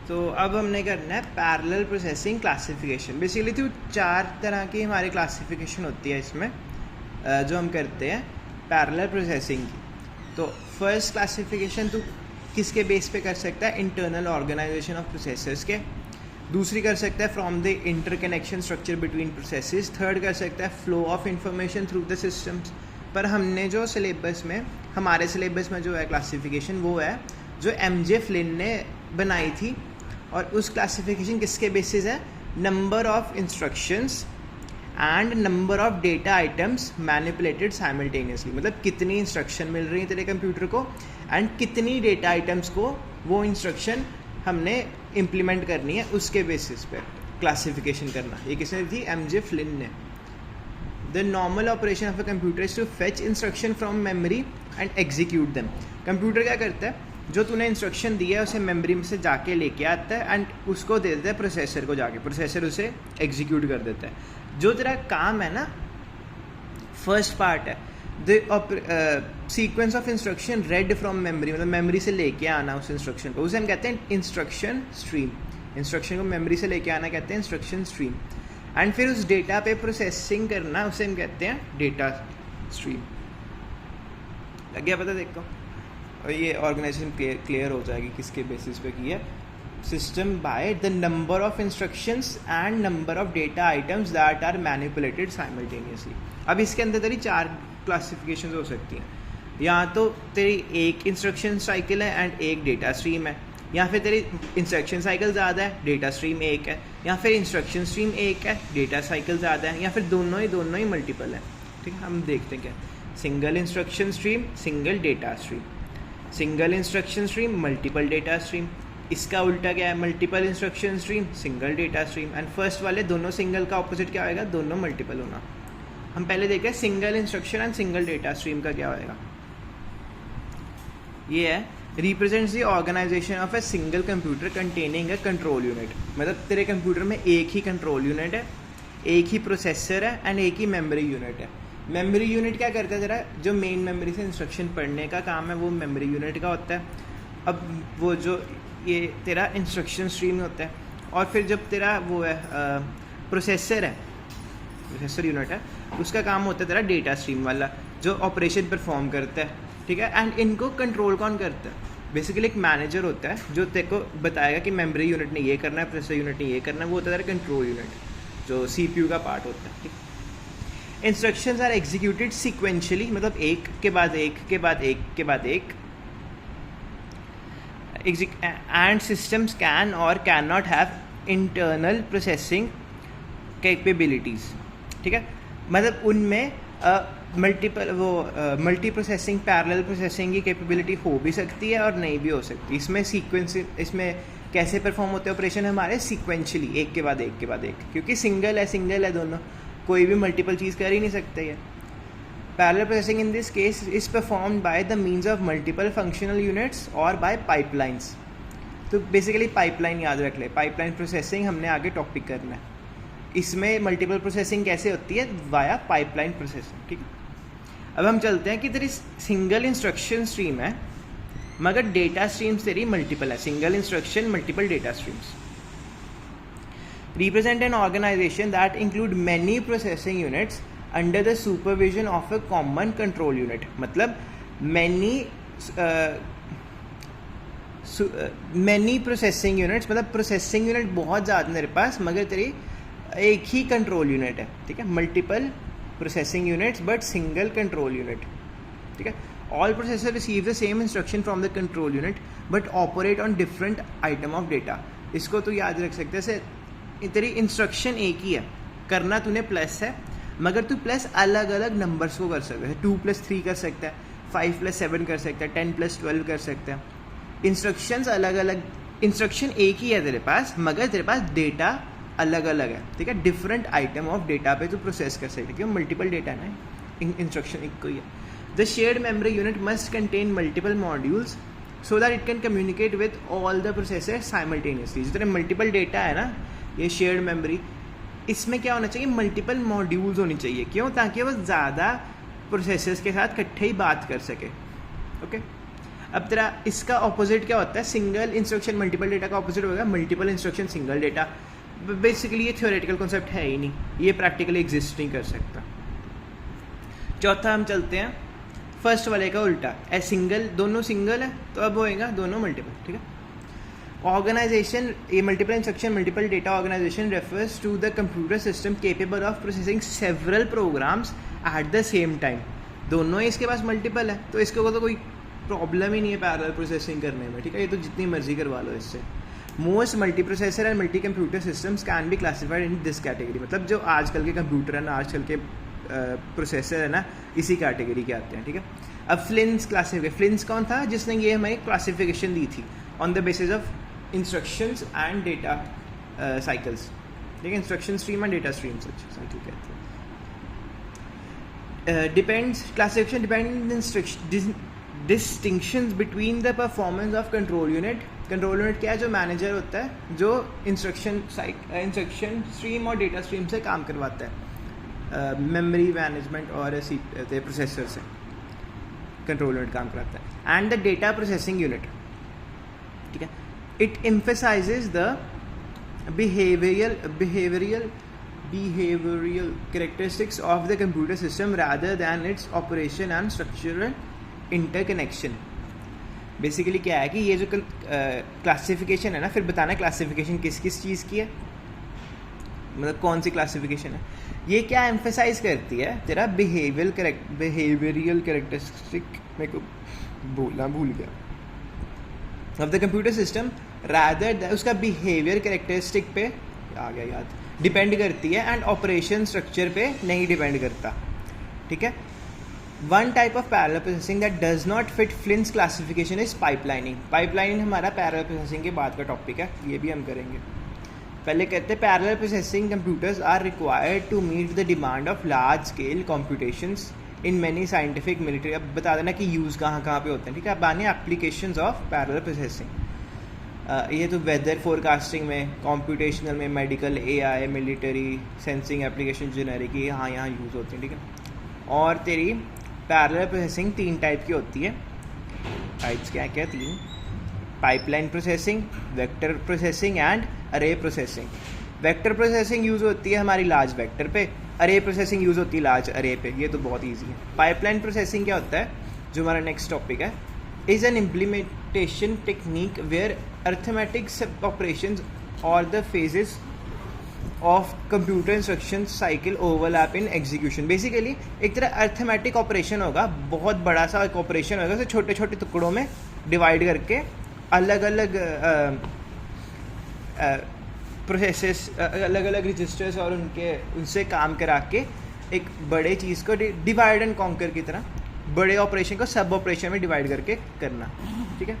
तो अब हमने करना है पैरेलल प्रोसेसिंग क्लासिफिकेशन। बेसिकली तो 4 तरह की हमारी क्लासिफिकेशन होती है इसमें जो हम करते हैं पैरेलल प्रोसेसिंग की। तो फर्स्ट क्लासिफिकेशन तो किसके बेस पे कर सकता है, इंटरनल ऑर्गेनाइजेशन ऑफ प्रोसेसर्स के। दूसरी कर सकता है from the interconnection structure between processes. Third कर सकता है flow of information through the systems. पर हमने जो सिलेबस में, हमारे सिलेबस में जो है क्लासिफिकेशन वो है जो एमजे फ्लिन ने बनाई थी। और उस क्लासिफिकेशन किसके बेसिस है, number of instructions and number of data items manipulated simultaneously. मतलब कितनी इंस्ट्रक्शन मिल रही है तेरे कंप्यूटर को एंड कितनी डेटा आइटम्स को वो इंस्ट्रक्शन हमने इम्प्लीमेंट करनी है, उसके बेसिस पर क्लासिफिकेशन करना। ये किसने दी, एमजे फ्लिन ने। The normal operation of a computer is to fetch instruction from memory and execute them. Computer क्या करता है, जो तूने इंस्ट्रक्शन दिया है उसे मेमोरी में से जाके लेके आता है एंड उसको दे देता है प्रोसेसर को, जाके प्रोसेसर उसे एग्जीक्यूट कर देता है। जो तेरा काम है ना, फर्स्ट पार्ट है the sequence of instruction red from memory, मतलब मेमोरी से लेके आना उस इंस्ट्रक्शन को, उसे हम कहते हैं इंस्ट्रक्शन स्ट्रीम। इंस्ट्रक्शन को मेमोरी से लेके आना कहते हैं इंस्ट्रक्शन स्ट्रीम। एंड फिर उस डेटा पे प्रोसेसिंग करना उसे हम कहते हैं डेटा स्ट्रीम। लग गया पता देखो, और ये ऑर्गेनाइजेशन क्लियर हो जाएगी किसके बेसिस पे की है, system by the number of instructions and number of data items that are manipulated simultaneously. अब इसके अंदर तेरी 4 क्लासिफिकेशन हो सकती हैं। या तो तेरी एक इंस्ट्रक्शन साइकिल है एंड एक डेटा स्ट्रीम है, या फिर तेरी इंस्ट्रक्शन साइकिल ज़्यादा है, डेटा स्ट्रीम एक है, या फिर इंस्ट्रक्शन स्ट्रीम एक है, डेटा साइकिल ज़्यादा है, या फिर दोनों ही मल्टीपल है। ठीक है, हम देखते हैं क्या, single instruction stream, single data stream, single instruction stream, multiple data stream. इसका उल्टा क्या है, multiple instruction stream, single data stream. And first वाले दोनों सिंगल का ऑपोजिट क्या होएगा, दोनों मल्टीपल होना। हम पहले देखें single instruction and single data stream का क्या होएगा। ये है represents the organization of a single computer containing a control unit. मतलब तेरे कंप्यूटर में एक ही कंट्रोल यूनिट है, एक ही प्रोसेसर है एंड एक ही मेमोरी यूनिट है। मेमोरी यूनिट क्या करता है, जरा जो मेन मेमोरी से इंस्ट्रक्शन पढ़ने का काम है वो मेमोरी यूनिट का होता है। अब वो जो ये तेरा इंस्ट्रक्शन स्ट्रीम होता है, और फिर जब तेरा वो है प्रोसेसर है, प्रोसेसर यूनिट है, उसका काम होता है तेरा डेटा स्ट्रीम वाला जो ऑपरेशन परफॉर्म करता है। ठीक है, एंड इनको कंट्रोल कौन करता है, बेसिकली एक मैनेजर होता है जो तेरे को बताएगा कि मेमोरी यूनिट ने ये करना है, प्रोसेसर यूनिट ने ये करना है। वो होता है तेरा कंट्रोल यूनिट जो CPU का पार्ट होता है। ठीक, इंस्ट्रक्शंस आर एग्जीक्यूटेड सिक्वेंशियली, मतलब एक के बाद एक के बाद एक के बाद एक, and systems can or cannot have internal processing capabilities। ठीक है, मतलब उनमें मल्टी प्रोसेसिंग पैरेलल प्रोसेसिंग की कैपेबिलिटी हो भी सकती है और नहीं भी हो सकती। इसमें सीक्वेंस, इसमें कैसे परफॉर्म होते हैं ऑपरेशन हमारे, सीक्वेंशियली, एक के बाद एक के बाद एक, क्योंकि सिंगल है दोनों, कोई भी मल्टीपल चीज़ कर ही नहीं सकते है। Parallel processing in this case is performed by the means of multiple functional units or by pipelines। तो बेसिकली पाइपलाइन याद रख ले, पाइपलाइन प्रोसेसिंग हमने आगे टॉपिक करना है। इसमें मल्टीपल प्रोसेसिंग कैसे होती है, वाया पाइपलाइन प्रोसेसिंग। ठीक है, अब हम चलते हैं कि तेरी सिंगल इंस्ट्रक्शन स्ट्रीम है मगर डेटा स्ट्रीम्स तेरी मल्टीपल है, single instruction multiple data streams. Represent an organization that include many processing units under the supervision of a common control unit. मतलब मैनी प्रोसेसिंग यूनिट्स, मतलब प्रोसेसिंग यूनिट बहुत ज़्यादा मेरे पास मगर तेरी एक ही कंट्रोल यूनिट है। ठीक है, multiple processing units but single control unit. ठीक है, all processor receive the same instruction from the control unit but operate on different item of data. इसको तो याद रख सकते हैं, जैसे तेरी इंस्ट्रक्शन एक ही है, करना तूने प्लस है मगर तू प्लस अलग अलग नंबर्स को कर सकता है। 2+3 कर सकता है, 5+7 कर सकता है, 10+12 कर सकता है। इंस्ट्रक्शंस अलग अलग, इंस्ट्रक्शन एक ही है तेरे पास मगर तेरे पास डेटा अलग अलग है। ठीक है, डिफरेंट आइटम ऑफ डेटा पे तू प्रोसेस कर सकते, क्यों मल्टीपल डेटा है ना, इंस्ट्रक्शन एक को ही है। The shared memory unit must contain multiple modules so that it can communicate with all the processor simultaneously. जितने मल्टीपल डेटा है ना, ये शेयर्ड मेमोरी, इसमें क्या होना चाहिए, मल्टीपल मॉड्यूल्स होनी चाहिए। क्यों, ताकि वो ज़्यादा प्रोसेसर्स के साथ इकट्ठे ही बात कर सके। ओके, अब तेरा इसका ऑपोजिट क्या होता है, सिंगल इंस्ट्रक्शन मल्टीपल डेटा का ऑपोजिट होगा multiple instruction single data. Basically ये थ्योरेटिकल कॉन्सेप्ट है ही नहीं, ये प्रैक्टिकली एग्जिस्ट नहीं कर सकता। चौथा हम चलते हैं फर्स्ट वाले का उल्टा, ए सिंगल, दोनों सिंगल है तो अब होएगा दोनों मल्टीपल, ठीक है। ऑर्गेनाइजेशन, ये multiple instruction multiple data organization refers to the computer system capable of processing several programs at the same time. दोनों ही इसके पास मल्टीपल है तो इसको तो कोई प्रॉब्लम ही नहीं है पैरेलल प्रोसेसिंग करने में, ठीक है। ये तो जितनी मर्जी करवा लो इससे। Most multi processor and multi computer systems can be classified in this category, मतलब जो आजकल के कंप्यूटर है ना, आजकल के प्रोसेसर है ना, इसी कैटेगरी के आते हैं, ठीक है। अब फ्लिंस क्लासिफिकेशन, फ्लिंस कौन था जिसने ये हमें क्लासिफिकेशन दी थी on the basis of instructions and data cycles, ठीक है। Instruction stream and data stream cycle कहते हैं। Depends classification depend distinctions between the performance of control unit. Control unit क्या है, जो मैनेजर होता है जो इंस्ट्रक्शन स्ट्रीम और डेटा स्ट्रीम से काम करवाता है, मेमोरी मैनेजमेंट और प्रोसेसर से कंट्रोल यूनिट काम कराता है। And the data processing unit, ठीक है, it emphasises the behavioral characteristics of the computer system rather than its operation and structural interconnection। Basically क्या है कि ये जो क्लासिफिकेशन है ना, फिर बताना क्लासिफिकेशन किस किस चीज़ की है, मतलब कौन सी क्लासिफिकेशन है। ये क्या एम्फेसाइज करती है, तेरा बिहेवियरल कैरेक्टरिस्टिक, मेरे को बोलना भूल गया, of the computer system rather, उसका बिहेवियर कैरेक्टरिस्टिक पे आ गया याद, डिपेंड करती है, एंड ऑपरेशन स्ट्रक्चर पे नहीं डिपेंड करता, ठीक है। One type of parallel processing that does not fit Flynn's classification is pipelining. Pipelining हमारा पैरेलल प्रोसेसिंग के बाद का टॉपिक है, ये भी हम करेंगे। पहले कहते हैं parallel processing computers are required to meet the demand of large scale competitions in many scientific military. अब बता देना कि यूज़ कहाँ कहाँ पे होते हैं, ठीक है। अब आने एप्लीकेशंस ऑफ पैरेलल प्रोसेसिंग, ये तो वेदर फोरकास्टिंग में, कॉम्पिटिशनल में, medical, AI, military, sensing application, generic, ये यहाँ यूज़ होती हैं, ठीक है। और तेरी पैरेलल प्रोसेसिंग 3 टाइप की होती है। टाइप्स क्या क्या 3, pipeline processing, vector processing and अरे प्रोसेसिंग। वेक्टर प्रोसेसिंग यूज़ होती है हमारी लार्ज वेक्टर पे, अरे प्रोसेसिंग यूज़ होती है लार्ज अरे पे, ये तो बहुत ईजी है। पाइपलाइन प्रोसेसिंग क्या होता है, जो हमारा नेक्स्ट टॉपिक है, is an implementation technique where arithmetic sub operations और the phases of computer instruction cycle overlap in execution. Basically एक तरह अर्थमेटिक ऑपरेशन होगा, बहुत बड़ा सा एक ऑपरेशन होगा, उसे छोटे छोटे टुकड़ों में डिवाइड करके अलग अलग प्रोसेसेस, अलग अलग रजिस्टर्स और उनसे काम करा के एक बड़े चीज़ को डिवाइड एंड कॉन्कर की तरह बड़े ऑपरेशन को सब ऑपरेशन में डिवाइड करके करना, ठीक है।